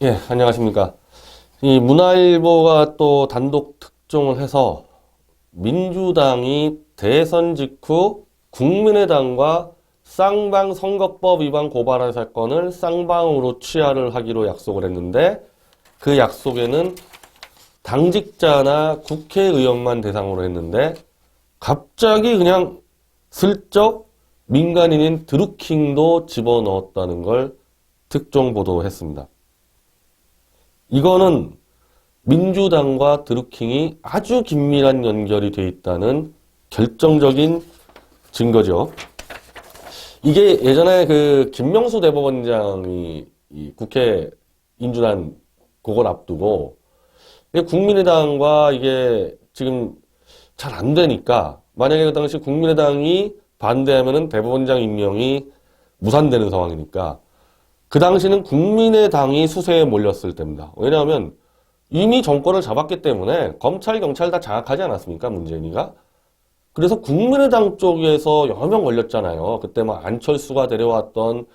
예, 안녕하십니까. 이 문화일보가 또 단독 특종을 해서 민주당이 대선 직후 국민의당과 쌍방 선거법 위반 고발한 사건을 쌍방으로 취하를 하기로 약속을 했는데 그 약속에는 당직자나 국회의원만 대상으로 했는데 갑자기 그냥 슬쩍 민간인인 드루킹도 집어넣었다는 걸 특종 보도했습니다. 이거는 민주당과 드루킹이 아주 긴밀한 연결이 돼 있다는 결정적인 증거죠. 이게 예전에 그 김명수 대법원장이 이 국회 인준안 그걸 앞두고 국민의당과 이게 지금 잘 안 되니까 만약에 그 당시 국민의당이 반대하면은 대법원장 임명이 무산되는 상황이니까 그 당시는 국민의당이 수세에 몰렸을 때입니다. 왜냐하면 이미 정권을 잡았기 때문에 검찰, 경찰 다 장악하지 않았습니까? 문재인이가. 그래서 국민의당 쪽에서 여러 명 걸렸잖아요. 그때 뭐 안철수가 데려왔던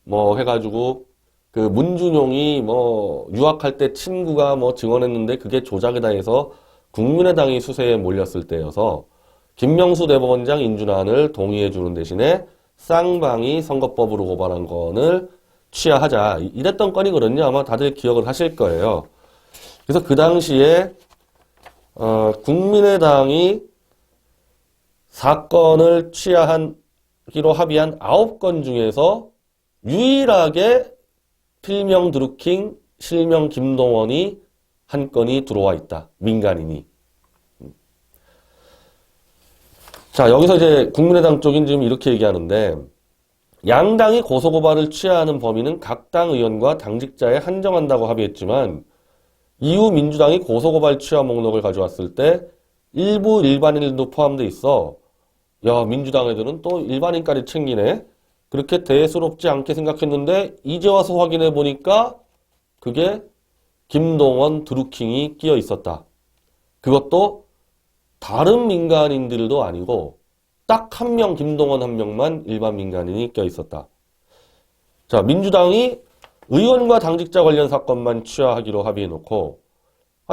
뭐 해가지고 그 문준용이 뭐 유학할 때 친구가 뭐 증언했는데 그게 조작이다 해서 국민의당이 수세에 몰렸을 때여서 김명수 대법원장 인준안을 동의해주는 대신에 쌍방이 선거법으로 고발한 건을 취하하자. 이랬던 건이거든요. 아마 다들 기억을 하실 거예요. 그래서 그 당시에 국민의당이 사건을 취하기로 합의한 9건 중에서 유일하게 필명 드루킹, 실명 김동원이 한 건이 들어와 있다. 민간인이. 자, 여기서 이제 국민의당 쪽인 지금 이렇게 얘기하는데 양당이 고소고발을 취하하는 범위는 각 당 의원과 당직자에 한정한다고 합의했지만 이후 민주당이 고소고발 취하 목록을 가져왔을 때 일부 일반인들도 포함돼 있어 야 민주당 애들은 또 일반인까지 챙기네. 그렇게 대수롭지 않게 생각했는데 이제 와서 확인해 보니까 그게 김동원 드루킹이 끼어 있었다. 그것도 다른 민간인들도 아니고 딱 한 명, 김동원 한 명만 일반 민간인이 껴 있었다. 자, 민주당이 의원과 당직자 관련 사건만 취하하기로 합의해놓고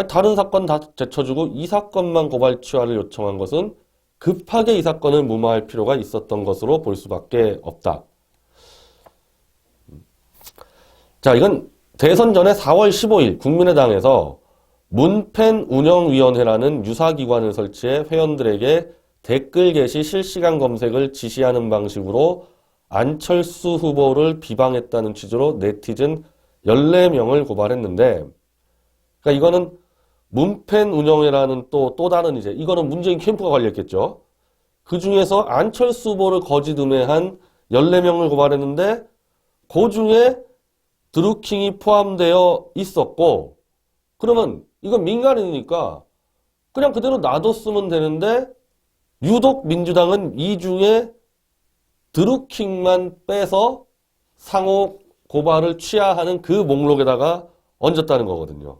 다른 사건 다 제쳐주고 이 사건만 고발 취하를 요청한 것은 급하게 이 사건을 무마할 필요가 있었던 것으로 볼 수밖에 없다. 자, 이건 대선 전에 4월 15일 국민의당에서 문펜 운영위원회라는 유사기관을 설치해 회원들에게 댓글 게시 실시간 검색을 지시하는 방식으로 안철수 후보를 비방했다는 취지로 네티즌 14명을 고발했는데, 그러니까 이거는 문펜 운영회라는 또 다른 이거는 문재인 캠프가 관리했겠죠. 그 중에서 안철수 후보를 거짓 음해한 14명을 고발했는데, 그 중에 드루킹이 포함되어 있었고, 그러면 이건 민간인이니까 그냥 그대로 놔뒀으면 되는데, 유독 민주당은 이 중에 드루킹만 빼서 상호 고발을 취하하는 그 목록에다가 얹었다는 거거든요.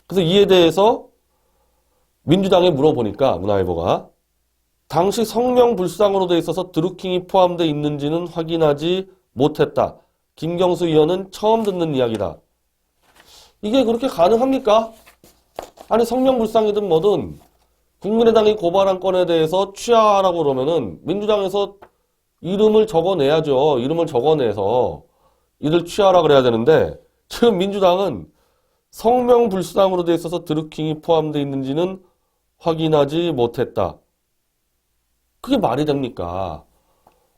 그래서 이에 대해서 민주당에 물어보니까 문화일보가 당시 성명불상으로 돼 있어서 드루킹이 포함되어 있는지는 확인하지 못했다. 김경수 의원은 처음 듣는 이야기다. 이게 그렇게 가능합니까? 아니 성명불상이든 뭐든 국민의당이 고발한 건에 대해서 취하하라고 그러면은 민주당에서 이름을 적어내야죠. 이름을 적어내서 이를 취하라 그래야 되는데 지금 민주당은 성명불상으로 돼 있어서 드루킹이 포함되어 있는지는 확인하지 못했다. 그게 말이 됩니까?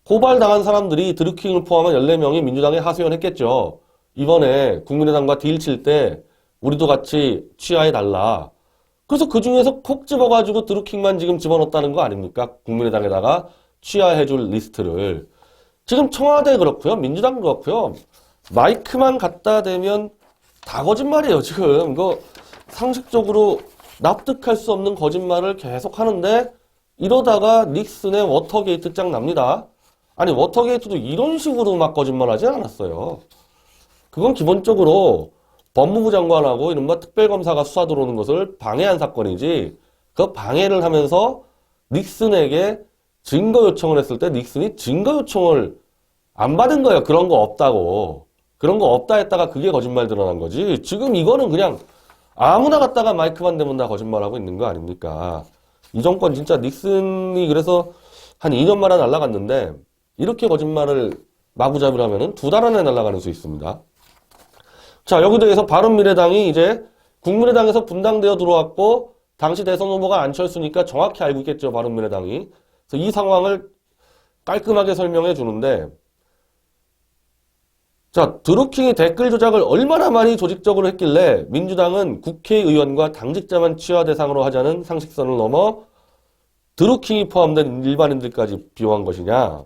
고발당한 사람들이 드루킹을 포함한 14명이 민주당에 하소연했겠죠. 이번에 국민의당과 딜 칠 때 우리도 같이 취하해달라. 그래서 그 중에서 콕 집어가지고 드루킹만 지금 집어넣었다는 거 아닙니까? 국민의당에다가 취하해줄 리스트를. 지금 청와대 그렇고요. 민주당 그렇고요. 마이크만 갖다 대면 다 거짓말이에요. 지금 이거 상식적으로 납득할 수 없는 거짓말을 계속 하는데 이러다가 닉슨의 워터게이트 짱 납니다. 아니 워터게이트도 이런 식으로 막 거짓말하지 않았어요. 그건 기본적으로 법무부 장관하고 이른바 특별검사가 수사 들어오는 것을 방해한 사건이지 그 방해를 하면서 닉슨에게 증거 요청을 했을 때 닉슨이 증거 요청을 안 받은 거예요. 그런 거 없다고. 그런 거 없다 했다가 그게 거짓말 드러난 거지. 지금 이거는 그냥 아무나 갖다가 마이크만 대면 다 거짓말하고 있는 거 아닙니까? 이 정권 진짜 닉슨이 그래서 한 2년 만에 날아갔는데 이렇게 거짓말을 마구잡이로 하면은 2달 안에 날아가는 수 있습니다. 자, 여기 대해서 바른미래당이 이제 국민의당에서 분당되어 들어왔고 당시 대선 후보가 안철수니까 정확히 알고 있겠죠, 바른미래당이. 그래서 이 상황을 깔끔하게 설명해 주는데, 자, 드루킹이 댓글 조작을 얼마나 많이 조직적으로 했길래 민주당은 국회의원과 당직자만 취하 대상으로 하자는 상식선을 넘어 드루킹이 포함된 일반인들까지 비호한 것이냐.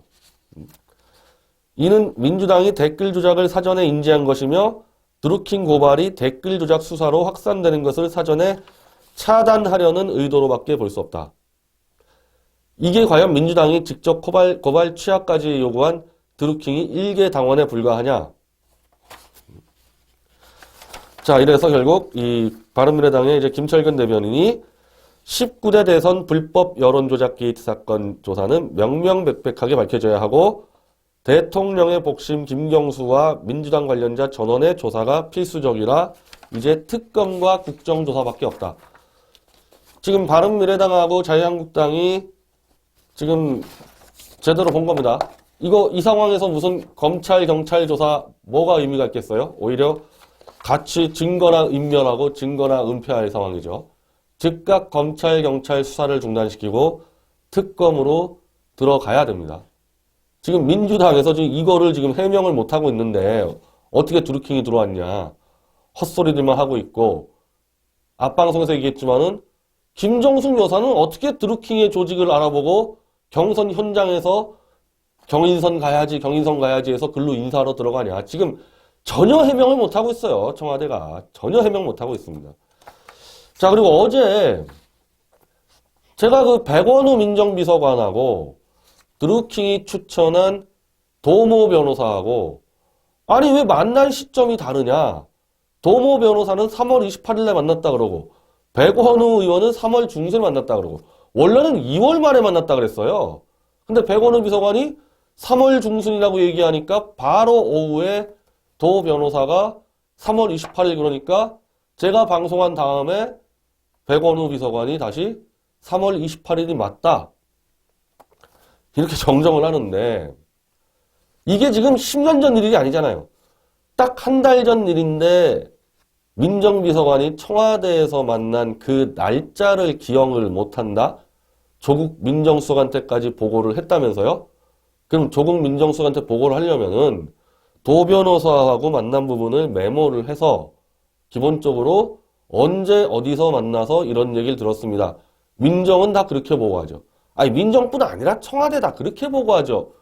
이는 민주당이 댓글 조작을 사전에 인지한 것이며 드루킹 고발이 댓글 조작 수사로 확산되는 것을 사전에 차단하려는 의도로밖에 볼 수 없다. 이게 과연 민주당이 직접 고발 취하까지 요구한 드루킹이 일개 당원에 불과하냐? 자, 이래서 결국 이 바른미래당의 이제 김철근 대변인이 19대 대선 불법 여론조작 게이트 사건 조사는 명명백백하게 밝혀져야 하고 대통령의 복심 김경수와 민주당 관련자 전원의 조사가 필수적이라 이제 특검과 국정조사밖에 없다. 지금 바른미래당하고 자유한국당이 지금 제대로 본 겁니다. 이 상황에서 무슨 검찰, 경찰 조사 뭐가 의미가 있겠어요? 오히려 같이 증거나 인멸하고 증거나 은폐할 상황이죠. 즉각 검찰, 경찰 수사를 중단시키고 특검으로 들어가야 됩니다. 지금 민주당에서 지금 이거를 지금 해명을 못하고 있는데 어떻게 드루킹이 들어왔냐. 헛소리들만 하고 있고 앞방송에서 얘기했지만은 김정숙 여사는 어떻게 드루킹의 조직을 알아보고 경선 현장에서 경인선 가야지 해서 글로 인사하러 들어가냐. 지금 전혀 해명을 못하고 있어요. 청와대가. 전혀 해명 못하고 있습니다. 자, 그리고 어제 제가 그 백원우 민정비서관하고 드루킹이 추천한 도모 변호사하고 아니 왜 만날 시점이 다르냐. 도모 변호사는 3월 28일에 만났다 그러고 백원우 의원은 3월 중순에 만났다 그러고 원래는 2월 말에 만났다 그랬어요. 근데 백원우 비서관이 3월 중순이라고 얘기하니까 바로 오후에 도 변호사가 3월 28일 그러니까 제가 방송한 다음에 백원우 비서관이 다시 3월 28일이 맞다. 이렇게 정정을 하는데 이게 지금 10년 전 일이 아니잖아요. 딱 한 달 전 일인데 민정비서관이 청와대에서 만난 그 날짜를 기억을 못한다? 조국 민정수석한테까지 보고를 했다면서요? 그럼 조국 민정수석한테 보고를 하려면은 도 변호사하고 만난 부분을 메모를 해서 기본적으로 언제 어디서 만나서 이런 얘기를 들었습니다. 민정은 다 그렇게 보고하죠. 아니 민정뿐 아니라 청와대 다 그렇게 보고하죠.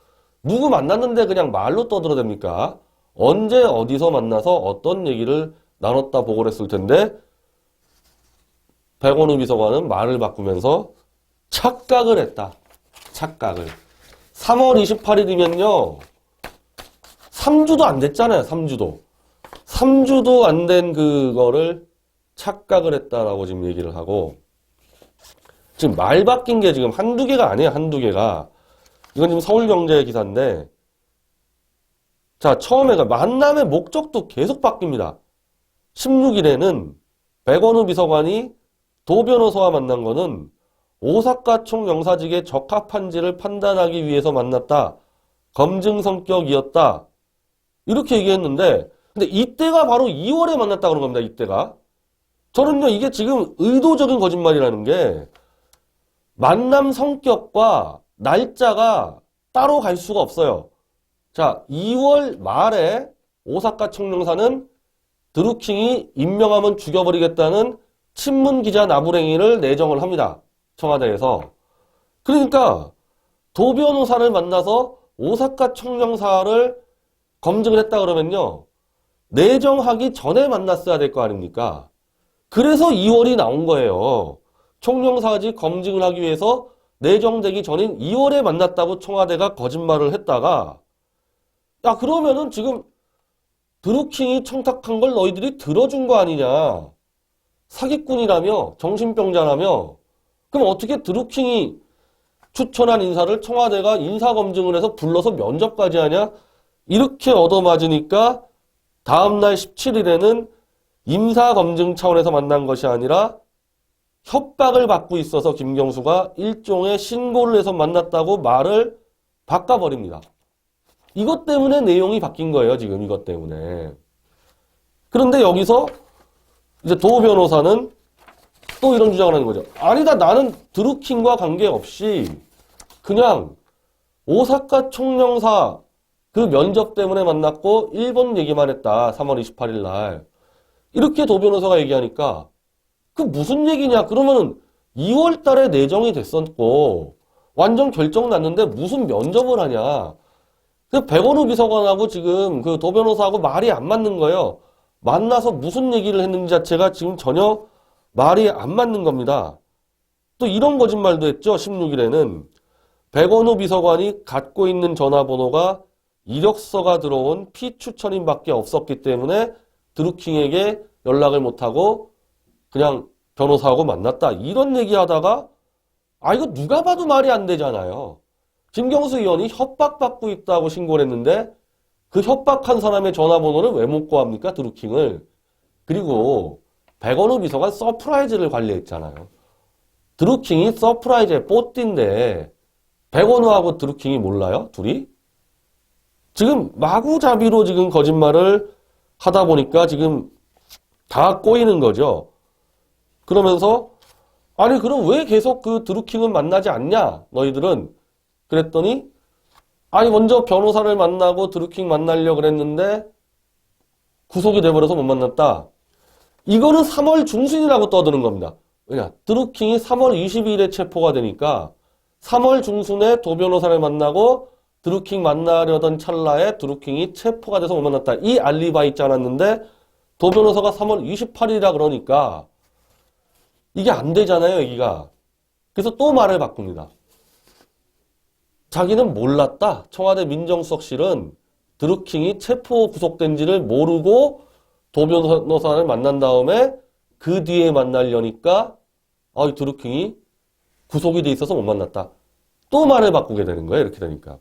누구 만났는데 그냥 말로 떠들어댑니까? 언제 어디서 만나서 어떤 얘기를 나눴다 보고를 했을 텐데 백원우 비서관은 말을 바꾸면서 착각을 했다. 착각을. 3월 28일이면요. 3주도 안 됐잖아요. 3주도. 3주도 안 된 그거를 착각을 했다라고 지금 얘기를 하고 지금 말 바뀐 게 지금 한두 개가 아니에요. 한두 개가. 이건 지금 서울경제 기사인데 자, 처음에가 만남의 목적도 계속 바뀝니다. 16일에는 백원우 비서관이 도 변호사와 만난 거는 오사카 총영사직에 적합한지를 판단하기 위해서 만났다. 검증 성격이었다. 이렇게 얘기했는데 근데 이때가 바로 2월에 만났다 그런 겁니다. 이때가. 저는요 이게 지금 의도적인 거짓말이라는 게 만남 성격과 날짜가 따로 갈 수가 없어요. 자, 2월 말에 오사카 총영사는 드루킹이 임명하면 죽여버리겠다는 친문기자 나부랭이를 내정을 합니다. 청와대에서. 그러니까 도 변호사를 만나서 오사카 총영사를 검증을 했다 그러면요. 내정하기 전에 만났어야 될 거 아닙니까? 그래서 2월이 나온 거예요. 총영사직 검증을 하기 위해서 내정되기 전인 2월에 만났다고 청와대가 거짓말을 했다가 야 그러면은 지금 드루킹이 청탁한 걸 너희들이 들어준 거 아니냐. 사기꾼이라며 정신병자라며 그럼 어떻게 드루킹이 추천한 인사를 청와대가 인사검증을 해서 불러서 면접까지 하냐. 이렇게 얻어맞으니까 다음날 17일에는 임사검증 차원에서 만난 것이 아니라 협박을 받고 있어서 김경수가 일종의 신고를 해서 만났다고 말을 바꿔버립니다. 이것 때문에 내용이 바뀐 거예요, 지금 이것 때문에. 그런데 여기서 이제 도 변호사는 또 이런 주장을 하는 거죠. 아니다, 나는 드루킹과 관계없이 그냥 오사카 총영사 그 면접 때문에 만났고 일본 얘기만 했다. 3월 28일 날. 이렇게 도 변호사가 얘기하니까 그 무슨 얘기냐? 그러면은 2월 달에 내정이 됐었고 완전 결정 났는데 무슨 면접을 하냐? 그 백원우 비서관하고 지금 그 도 변호사하고 말이 안 맞는 거예요. 만나서 무슨 얘기를 했는지 자체가 지금 전혀 말이 안 맞는 겁니다. 또 이런 거짓말도 했죠. 16일에는 백원우 비서관이 갖고 있는 전화번호가 이력서가 들어온 피추천인밖에 없었기 때문에 드루킹에게 연락을 못하고 그냥 변호사하고 만났다. 이런 얘기하다가 이거 누가 봐도 말이 안 되잖아요. 김경수 의원이 협박받고 있다고 신고를 했는데 그 협박한 사람의 전화번호를 왜 못 구합니까? 드루킹을. 그리고 백원우 비서관 서프라이즈를 관리했잖아요. 드루킹이 서프라이즈의 뽀띠인데 백원우하고 드루킹이 몰라요? 둘이? 지금 마구잡이로 지금 거짓말을 하다 보니까 지금 다 꼬이는 거죠. 그러면서 아니 그럼 왜 계속 그 드루킹은 만나지 않냐? 너희들은. 그랬더니 아니 먼저 변호사를 만나고 드루킹 만나려고 그랬는데 구속이 돼버려서 못 만났다. 이거는 3월 중순이라고 떠드는 겁니다. 왜냐? 드루킹이 3월 22일에 체포가 되니까 3월 중순에 도 변호사를 만나고 드루킹 만나려던 찰나에 드루킹이 체포가 돼서 못 만났다. 이 알리바 있지 않았는데 도 변호사가 3월 28일이라 그러니까 이게 안 되잖아요, 여기가. 그래서 또 말을 바꿉니다. 자기는 몰랐다. 청와대 민정수석실은 드루킹이 체포 구속된지를 모르고 도 변호사를 만난 다음에 그 뒤에 만나려니까 드루킹이 구속이 돼 있어서 못 만났다. 또 말을 바꾸게 되는 거예요. 이렇게 되니까.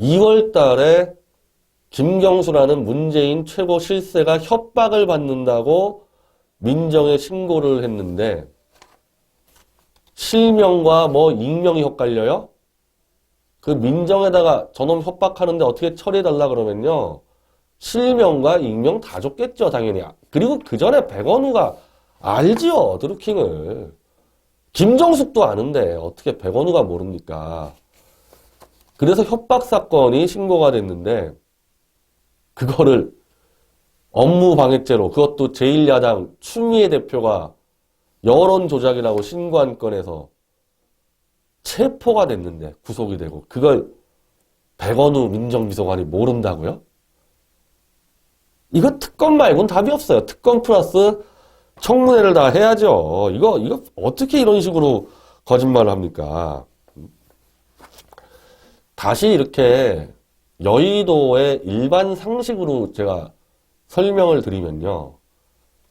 2월 달에 김경수라는 문재인 최고 실세가 협박을 받는다고 민정에 신고를 했는데 실명과 익명이 헷갈려요? 그 민정에다가 저놈 협박하는데 어떻게 처리해달라 그러면요. 실명과 익명 다 줬겠죠, 당연히. 그리고 그 전에 백원우가 알지요, 드루킹을. 김정숙도 아는데 어떻게 백원우가 모릅니까? 그래서 협박사건이 신고가 됐는데 그거를 업무방해죄로 그것도 제1야당 추미애 대표가 여론조작이라고 신고한 건에서 체포가 됐는데 구속이 되고 그걸 백원우 민정비서관이 모른다고요? 이거 특검 말고는 답이 없어요. 특검 플러스 청문회를 다 해야죠. 이거 어떻게 이런 식으로 거짓말을 합니까? 다시 이렇게 여의도의 일반 상식으로 제가 설명을 드리면요.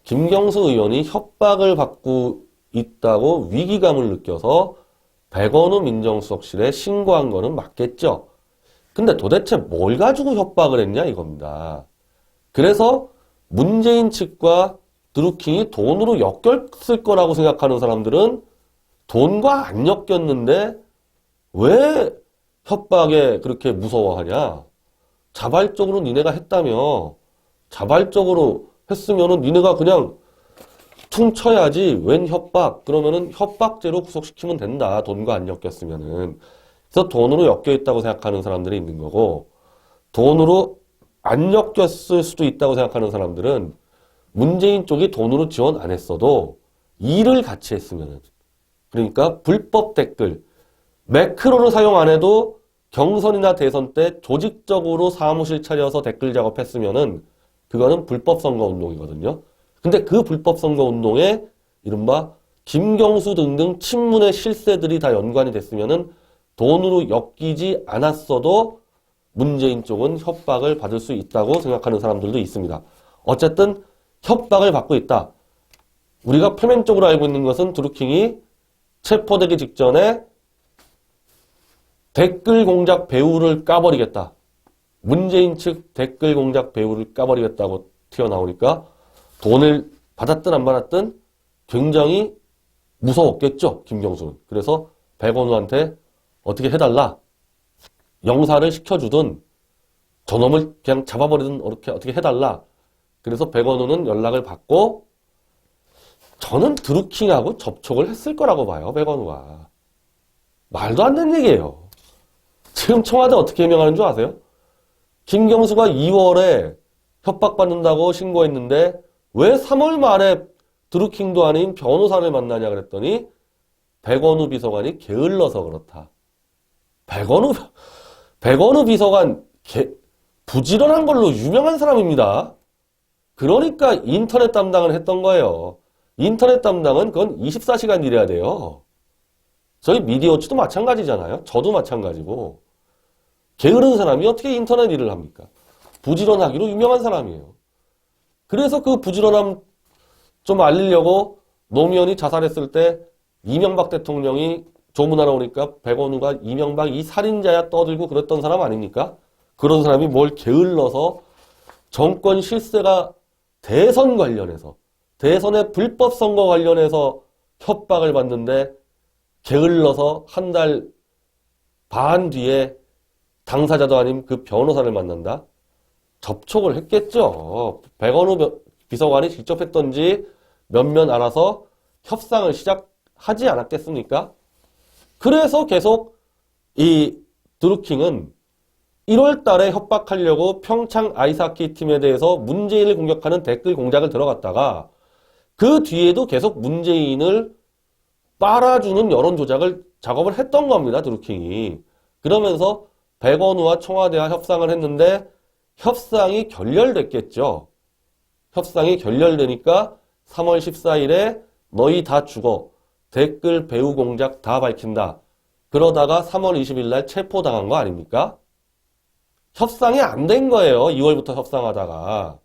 김경수 의원이 협박을 받고 있다고 위기감을 느껴서 백원우 민정수석실에 신고한 거는 맞겠죠. 근데 도대체 뭘 가지고 협박을 했냐 이겁니다. 그래서 문재인 측과 드루킹이 돈으로 엮였을 거라고 생각하는 사람들은 돈과 안 엮였는데 왜 협박에 그렇게 무서워하냐? 자발적으로 니네가 했다며. 자발적으로 했으면은 니네가 그냥 퉁쳐야지. 웬 협박? 그러면은 협박죄로 구속시키면 된다. 돈과 안 엮였으면은. 그래서 돈으로 엮여있다고 생각하는 사람들이 있는 거고, 돈으로 안 엮였을 수도 있다고 생각하는 사람들은 문재인 쪽이 돈으로 지원 안 했어도 일을 같이 했으면은. 그러니까 불법 댓글. 매크로를 사용 안 해도 경선이나 대선 때 조직적으로 사무실 차려서 댓글 작업했으면은 그거는 불법 선거운동이거든요. 근데 그 불법 선거운동에 이른바 김경수 등등 친문의 실세들이 다 연관이 됐으면은 돈으로 엮이지 않았어도 문재인 쪽은 협박을 받을 수 있다고 생각하는 사람들도 있습니다. 어쨌든 협박을 받고 있다. 우리가 표면적으로 알고 있는 것은 드루킹이 체포되기 직전에 댓글 공작 배우를 까버리겠다. 문재인 측 댓글 공작 배우를 까버리겠다고 튀어나오니까 돈을 받았든 안 받았든 굉장히 무서웠겠죠, 김경수는. 그래서 백원우한테 어떻게 해달라, 영사를 시켜주든 저놈을 그냥 잡아버리든 어떻게 해달라. 그래서 백원우는 연락을 받고 저는 드루킹하고 접촉을 했을 거라고 봐요, 백원우가. 말도 안 되는 얘기예요. 지금 청와대 어떻게 해명하는 줄 아세요? 김경수가 2월에 협박받는다고 신고했는데 왜 3월 말에 드루킹도 아닌 변호사를 만나냐 그랬더니 백원우 비서관이 게을러서 그렇다. 백원우 비서관 부지런한 걸로 유명한 사람입니다. 그러니까 인터넷 담당을 했던 거예요. 인터넷 담당은 그건 24시간 일해야 돼요. 저희 미디어추도 마찬가지잖아요. 저도 마찬가지고. 게으른 사람이 어떻게 인터넷 일을 합니까? 부지런하기로 유명한 사람이에요. 그래서 그 부지런함 좀 알리려고 노무현이 자살했을 때 이명박 대통령이 조문하러 오니까 백원우가 이명박 이 살인자야 떠들고 그랬던 사람 아닙니까? 그런 사람이 뭘 게을러서 정권 실세가 대선 관련해서, 대선의 불법 선거 관련해서 협박을 받는데 게을러서 한 달 반 뒤에 당사자도 아닌 그 변호사를 만난다? 접촉을 했겠죠. 백원우 비서관이 직접 했던지 몇몇 알아서 협상을 시작하지 않았겠습니까? 그래서 계속 이 드루킹은 1월 달에 협박하려고 평창 아이스하키 팀에 대해서 문재인을 공격하는 댓글 공작을 들어갔다가 그 뒤에도 계속 문재인을 빨아주는 여론 조작을 작업을 했던 겁니다, 드루킹이. 그러면서 백원우와 청와대와 협상을 했는데 협상이 결렬됐겠죠. 협상이 결렬되니까 3월 14일에 너희 다 죽어. 댓글 배우 공작 다 밝힌다. 그러다가 3월 20일 날 체포당한 거 아닙니까? 협상이 안 된 거예요. 2월부터 협상하다가.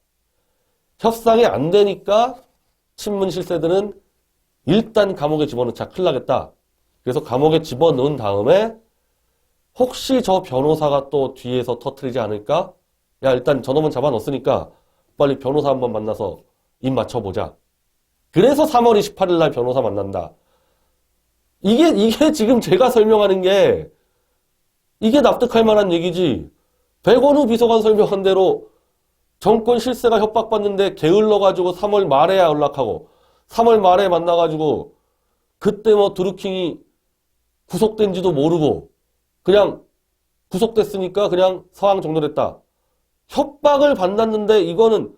협상이 안 되니까 친문 실세들은 일단 감옥에 집어넣자. 큰일 나겠다. 그래서 감옥에 집어넣은 다음에 혹시 저 변호사가 또 뒤에서 터트리지 않을까? 야, 일단 저놈은 잡아넣었으니까 빨리 변호사 한번 만나서 입 맞춰보자. 그래서 3월 28일 날 변호사 만난다. 이게 지금 제가 설명하는 게 이게 납득할 만한 얘기지. 백원우 비서관 설명한 대로 정권 실세가 협박받는데 게을러가지고 3월 말에야 연락하고 3월 말에 만나가지고 그때 뭐 드루킹이 구속된지도 모르고 그냥 구속됐으니까 그냥 사항 종료됐다. 협박을 받았는데 이거는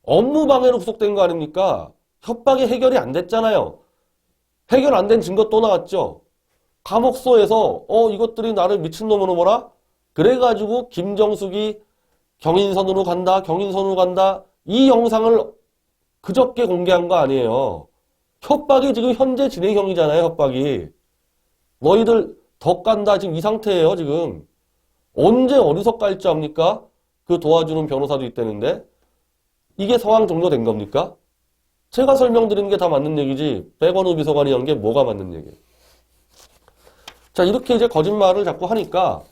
업무방해로 구속된 거 아닙니까? 협박이 해결이 안 됐잖아요. 해결 안 된 증거 또 나왔죠. 감옥소에서 이것들이 나를 미친놈으로 보라? 그래가지고 김정숙이 경인선으로 간다. 이 영상을 그저께 공개한 거 아니에요. 협박이 지금 현재 진행형이잖아요, 협박이. 너희들 더 깐다. 지금 이 상태예요, 지금. 언제 어디서 깔지 압니까? 그 도와주는 변호사도 있다는데. 이게 상황 종료된 겁니까? 제가 설명드리는 게 다 맞는 얘기지. 백원우 비서관이 한 게 뭐가 맞는 얘기예요. 자, 이렇게 이제 거짓말을 자꾸 하니까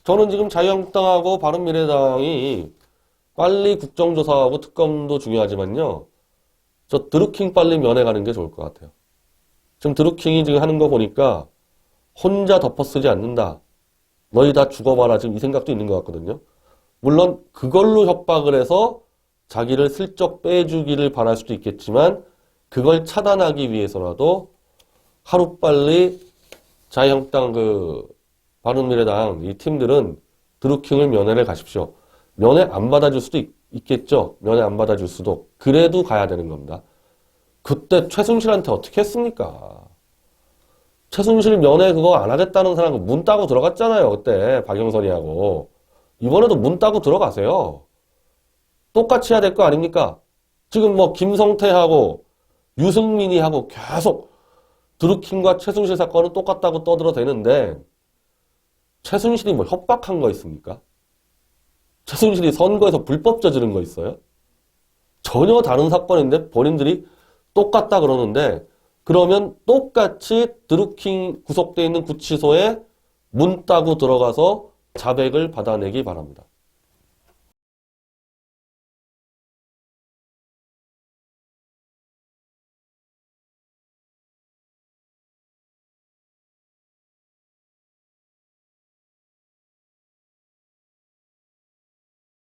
저는 지금 자유한국당하고 바른미래당이 빨리 국정조사하고 특검도 중요하지만요. 저 드루킹 빨리 면회가는 게 좋을 것 같아요. 지금 드루킹이 지금 하는 거 보니까 혼자 덮어쓰지 않는다. 너희 다 죽어봐라. 지금 이 생각도 있는 것 같거든요. 물론 그걸로 협박을 해서 자기를 슬쩍 빼주기를 바랄 수도 있겠지만 그걸 차단하기 위해서라도 하루빨리 자유한국당 바른미래당 이 팀들은 드루킹을 면회를 가십시오. 면회 안 받아줄 수도 있겠죠. 면회 안 받아줄 수도. 그래도 가야 되는 겁니다. 그때 최순실한테 어떻게 했습니까? 최순실 면회 그거 안 하겠다는 사람 문 따고 들어갔잖아요. 그때 박영선이하고. 이번에도 문 따고 들어가세요. 똑같이 해야 될 거 아닙니까? 지금 뭐 김성태하고 유승민이하고 계속 드루킹과 최순실 사건은 똑같다고 떠들어대는데 최순실이 뭐 협박한 거 있습니까? 최순실이 선거에서 불법 저지른 거 있어요? 전혀 다른 사건인데 본인들이 똑같다 그러는데 그러면 똑같이 드루킹 구속되어 있는 구치소에 문 따고 들어가서 자백을 받아내기 바랍니다.